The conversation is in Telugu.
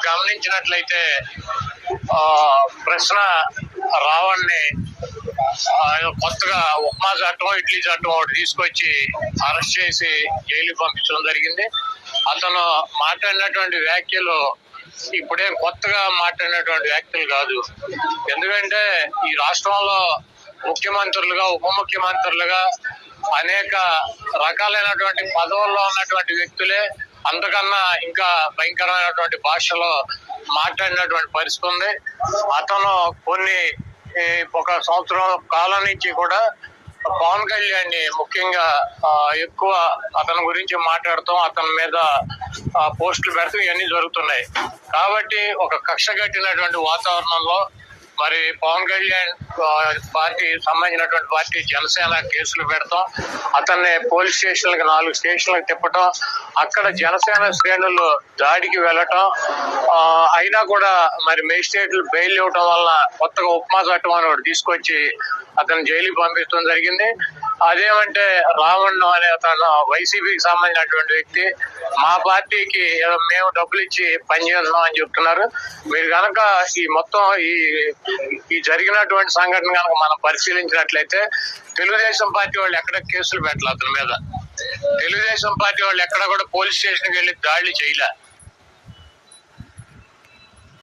గమనించినట్లయితే ప్రశ్న రావణ్ణి కొత్తగా ఉప్మా చట్టం ఇడ్లీ చట్టం ఒకటి తీసుకొచ్చి అరెస్ట్ చేసి జైలుకి పంపించడం జరిగింది. అతను మాట్లాడినటువంటి వ్యాఖ్యలు ఇప్పుడే కొత్తగా మాట్లాడినటువంటి వ్యాఖ్యలు కాదు. ఎందుకంటే ఈ రాష్ట్రంలో ముఖ్యమంత్రులుగా ఉప ముఖ్యమంత్రులుగా అనేక రకాలైనటువంటి పదవుల్లో ఉన్నటువంటి వ్యక్తులే అంతకన్నా ఇంకా భయంకరమైనటువంటి భాషలో మాట్లాడినటువంటి పరిస్థితి ఉంది. అతను ఒక సంవత్సరం కాలం నుంచి కూడా పవన్ కళ్యాణ్ ని ముఖ్యంగా ఎక్కువ అతని గురించి మాట్లాడతాం, అతని మీద పోస్టులు పెడతాం, ఇవన్నీ జరుగుతున్నాయి. కాబట్టి ఒక కక్ష కట్టినటువంటి వాతావరణంలో మరి పవన్ కళ్యాణ్ పార్టీ సంబంధించినటువంటి పార్టీ జనసేన కేసులు పెడతాం, అతన్ని పోలీస్ స్టేషన్లకు 4 స్టేషన్లకు తిప్పటం, అక్కడ జనసేన శ్రేణులు దాడికి వెళ్ళటం, అయినా కూడా మరి మేజిస్ట్రేట్లు బెయిల్ ఇవ్వటం వల్ల కొత్తగా ఉప్మా చట్టం అని ఒకటి తీసుకొచ్చి అతను జైలుకి పంపించడం జరిగింది. అదేమంటే రావణ్ అనే అతను వైసీపీకి సంబంధించినటువంటి వ్యక్తి మా పార్టీకి మేము డబ్బులు ఇచ్చి పనిచేస్తున్నాం అని చెప్తున్నారు. మీరు కనుక ఈ మొత్తం ఈ జరిగినటువంటి సంఘటన కనుక మనం పరిశీలించినట్లయితే తెలుగుదేశం పార్టీ వాళ్ళు ఎక్కడ కేసులు పెట్టలే అతని మీద. తెలుగుదేశం పార్టీ వాళ్ళు ఎక్కడ కూడా పోలీస్ స్టేషన్కి వెళ్ళి దాడులు చేయలే.